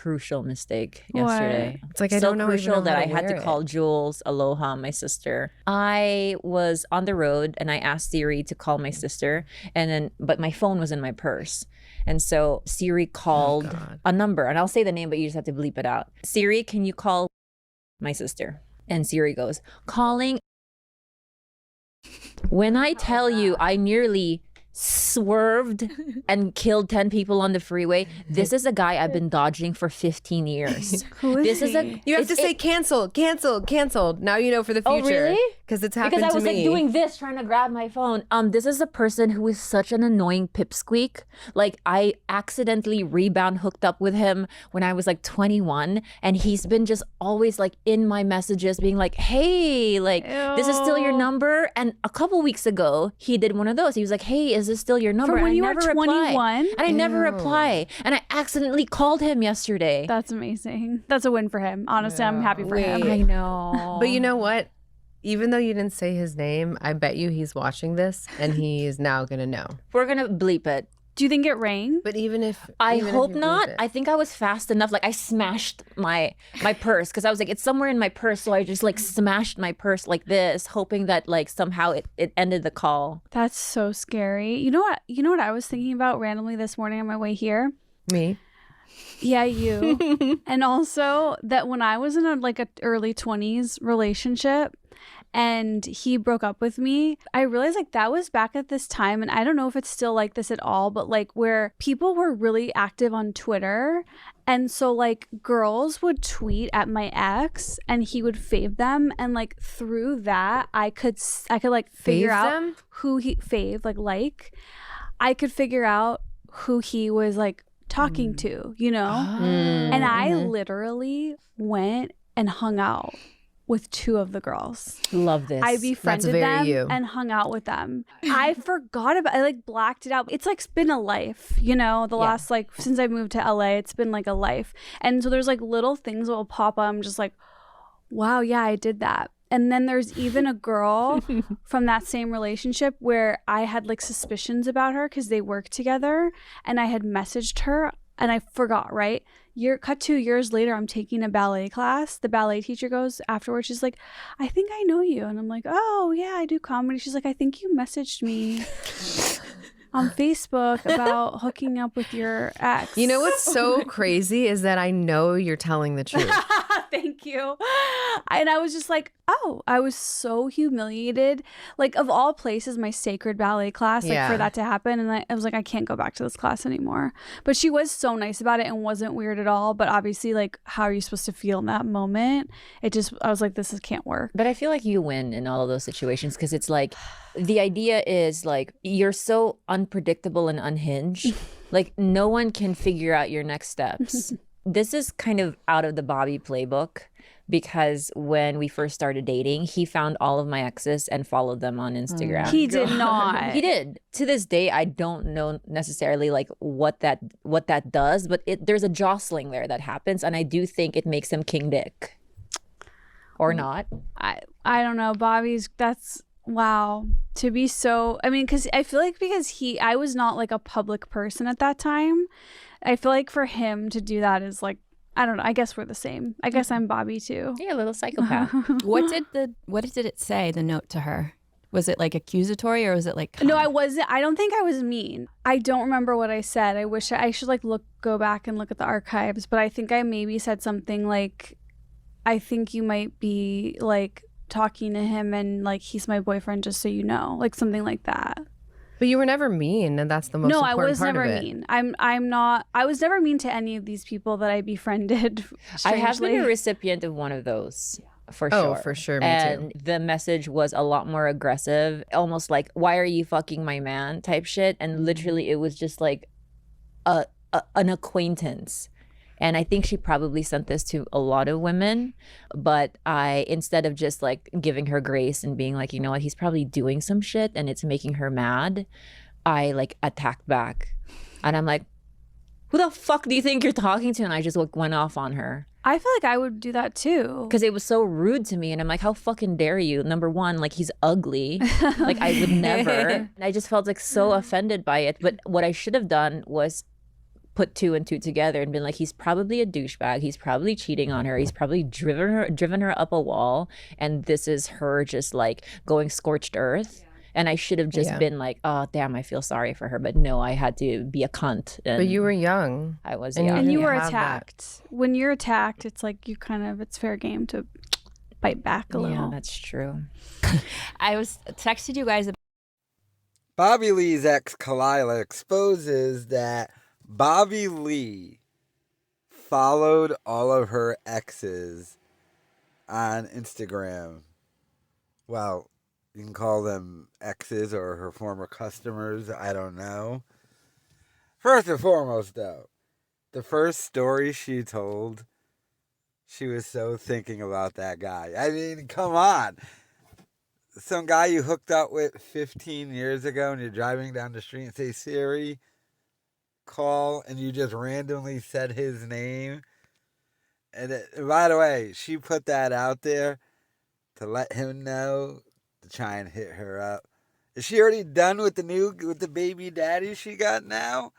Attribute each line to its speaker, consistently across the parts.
Speaker 1: crucial mistake yesterday.
Speaker 2: It's like I
Speaker 1: So
Speaker 2: don't know
Speaker 1: crucial
Speaker 2: even know
Speaker 1: that
Speaker 2: how
Speaker 1: I
Speaker 2: to
Speaker 1: had to
Speaker 2: wear
Speaker 1: call
Speaker 2: it.
Speaker 1: Jules Aloha, my sister. I was on the road and I asked Siri to call my sister, but my phone was in my purse. And so Siri called a number, and I'll say the name, but you just have to bleep it out. Siri, can you call my sister? And Siri goes, calling. When I tell you I nearly swerved and killed 10 people on the freeway, this is a guy I've been dodging for 15 years.
Speaker 3: Who is he?
Speaker 2: You have to say canceled. Now you know for the future.
Speaker 1: Oh, really?
Speaker 2: Because it's happened
Speaker 1: Because I
Speaker 2: to
Speaker 1: was
Speaker 2: me.
Speaker 1: like doing this, trying to grab my phone. This is a person who is such an annoying pipsqueak. Like, I accidentally rebound hooked up with him when I was like 21, and he's been just always like in my messages being like, hey, like, this is still your number. And a couple weeks ago, he did one of those. He was like, hey, is this still your number?
Speaker 3: From when
Speaker 1: and
Speaker 3: you
Speaker 1: I
Speaker 3: were
Speaker 1: never reply.
Speaker 3: 21?
Speaker 1: And I never reply. And I accidentally called him yesterday.
Speaker 3: That's amazing. That's a win for him. Honestly, I'm happy for him.
Speaker 1: I know.
Speaker 2: But you know what? Even though you didn't say his name, I bet you he's watching this and he is now going to know.
Speaker 1: We're going to bleep it.
Speaker 3: Do you think it rang?
Speaker 2: But even if
Speaker 1: I
Speaker 2: even if
Speaker 1: hope
Speaker 2: you
Speaker 1: not.
Speaker 2: bleep it-
Speaker 1: I think I was fast enough. Like, I smashed my purse because I was like, it's somewhere in my purse. So I just like smashed my purse like this, hoping that like somehow it ended the call.
Speaker 3: That's so scary. You know what? You know what I was thinking about randomly this morning on my way here?
Speaker 2: Me?
Speaker 3: Yeah, you. And also that when I was in a early 20s relationship and he broke up with me, I realized like that was back at this time, and I don't know if it's still like this at all, but like where people were really active on Twitter, and so like girls would tweet at my ex and he would fave them, and like through that I could like figure
Speaker 2: Fave
Speaker 3: out
Speaker 2: them?
Speaker 3: who he fave like I could figure out who he was like talking to, you know? And I literally went and hung out with two of the girls.
Speaker 1: Love this.
Speaker 3: I befriended
Speaker 2: very
Speaker 3: them
Speaker 2: you.
Speaker 3: and hung out with them. I forgot about I like blacked it out. It's like been a life, you know, the last like since I moved to LA, it's been like a life. And so there's like little things that will pop up. I'm just like, wow, yeah, I did that. And then there's even a girl from that same relationship where I had like suspicions about her because they worked together, and I had messaged her and I forgot, right? Cut 2 years later, I'm taking a ballet class. The ballet teacher goes afterwards, she's like, I think I know you. And I'm like, oh yeah, I do comedy. She's like, I think you messaged me on Facebook about hooking up with your ex.
Speaker 2: You know what's so crazy is that I know you're telling the truth.
Speaker 3: Thank you. And I was just like, oh, I was so humiliated. Like, of all places, my sacred ballet class, like for that to happen. And I was like, I can't go back to this class anymore. But she was so nice about it and wasn't weird at all. But obviously, like, how are you supposed to feel in that moment? I was like, can't work.
Speaker 1: But I feel like you win in all of those situations because it's like the idea is like you're so unpredictable and unhinged. Like, no one can figure out your next steps. This is kind of out of the Bobby playbook because when we first started dating, he found all of my exes and followed them on Instagram.
Speaker 3: He did not.
Speaker 1: He did. To this day, I don't know necessarily like what that does, but there's a jostling there that happens, and I do think it makes him king dick. Or not.
Speaker 3: I don't know. That's wow. To be so, I mean, because I feel like I was not like a public person at that time. I feel like for him to do that is like, I don't know. I guess we're the same. I guess I'm Bobby too.
Speaker 1: Yeah, a little psychopath.
Speaker 4: What did it say, the note to her? Was it like accusatory or was it like
Speaker 3: No, I wasn't. I don't think I was mean. I don't remember what I said. I wish I should like go back and look at the archives, but I think I maybe said something like, I think you might be like talking to him and like he's my boyfriend, just so you know, like something like that.
Speaker 2: But you were never mean, and that's the most important part of it.
Speaker 3: No, I was never mean. I'm not. I was never mean to any of these people that I befriended.
Speaker 1: I have been a recipient of one of those. For sure.
Speaker 2: Oh, for sure. Me
Speaker 1: and
Speaker 2: too.
Speaker 1: the message was a lot more aggressive, almost like, why are you fucking my man type shit. And literally it was just like an acquaintance. And I think she probably sent this to a lot of women, but instead of just like giving her grace and being like, you know what, he's probably doing some shit and it's making her mad, I like attacked back. And I'm like, who the fuck do you think you're talking to? And I just went off on her.
Speaker 3: I feel like I would do that too.
Speaker 1: Because it was so rude to me. And I'm like, how fucking dare you? Number one, like, he's ugly. Like, I would never. And I just felt like so offended by it. But what I should have done was put two and two together and been like, he's probably a douchebag. He's probably cheating on her. He's probably driven her up a wall. And this is her just like going scorched earth. And I should have just been like, oh, damn, I feel sorry for her. But no, I had to be a cunt. And
Speaker 2: But you were young.
Speaker 1: I was
Speaker 2: And
Speaker 1: young.
Speaker 3: And you
Speaker 2: didn't
Speaker 3: were
Speaker 2: have
Speaker 3: attacked. When you're attacked, it's like it's fair game to bite back a
Speaker 1: Yeah,
Speaker 3: little.
Speaker 1: that's true.
Speaker 4: I was texted you guys.
Speaker 5: Bobby Lee's ex, Khalyla, exposes that Bobby Lee followed all of her exes on Instagram. Well, you can call them exes or her former customers. I don't know. First and foremost, though, the first story she told, she was so thinking about that guy. I mean, come on. Some guy you hooked up with 15 years ago and you're driving down the street and say, Siri, call, and you just randomly said his name. And by the way, she put that out there to let him know, to try and hit her up. Is she already done with the baby daddy she got now?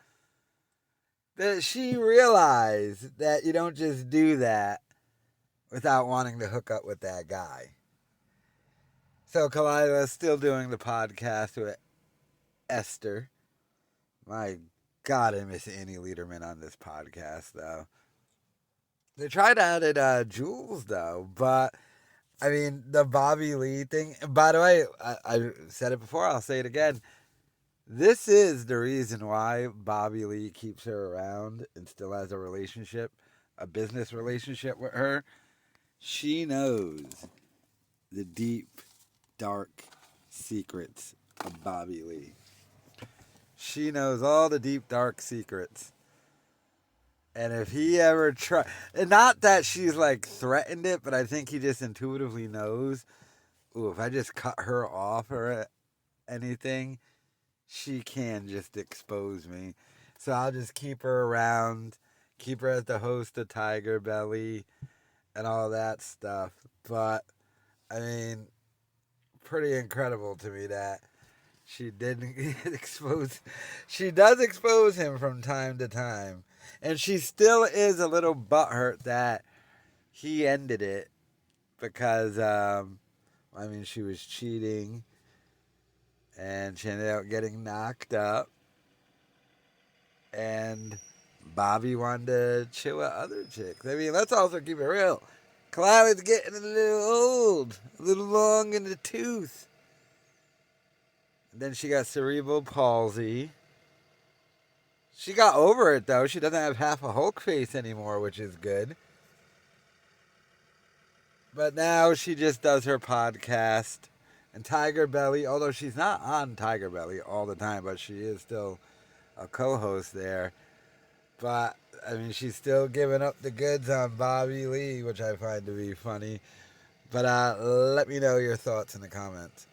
Speaker 5: That she realized that you don't just do that without wanting to hook up with that guy. So Khalyla is still doing the podcast with Esther. My God, I miss Annie Lederman on this podcast, though. They tried out at Jules, though, but I mean, the Bobby Lee thing. And by the way, I said it before, I'll say it again. This is the reason why Bobby Lee keeps her around and still has a relationship, a business relationship with her. She knows the deep, dark secrets of Bobby Lee. She knows all the deep, dark secrets. And if he ever and not that she's like threatened it, but I think he just intuitively knows, ooh, if I just cut her off or anything, she can just expose me. So I'll just keep her around, keep her as the host of Tigerbelly and all that stuff. But, I mean, pretty incredible to me that she didn't expose. She does expose him from time to time. And she still is a little butthurt that he ended it because, she was cheating and she ended up getting knocked up. And Bobby wanted to chill with other chicks. I mean, let's also keep it real. Khalyla's getting a little old, a little long in the tooth. And then she got cerebral palsy. She got over it, though. She doesn't have half a Hulk face anymore, which is good. But now she just does her podcast. And Tigerbelly, although she's not on Tigerbelly all the time, but she is still a co-host there. But, I mean, she's still giving up the goods on Bobby Lee, which I find to be funny. But let me know your thoughts in the comments.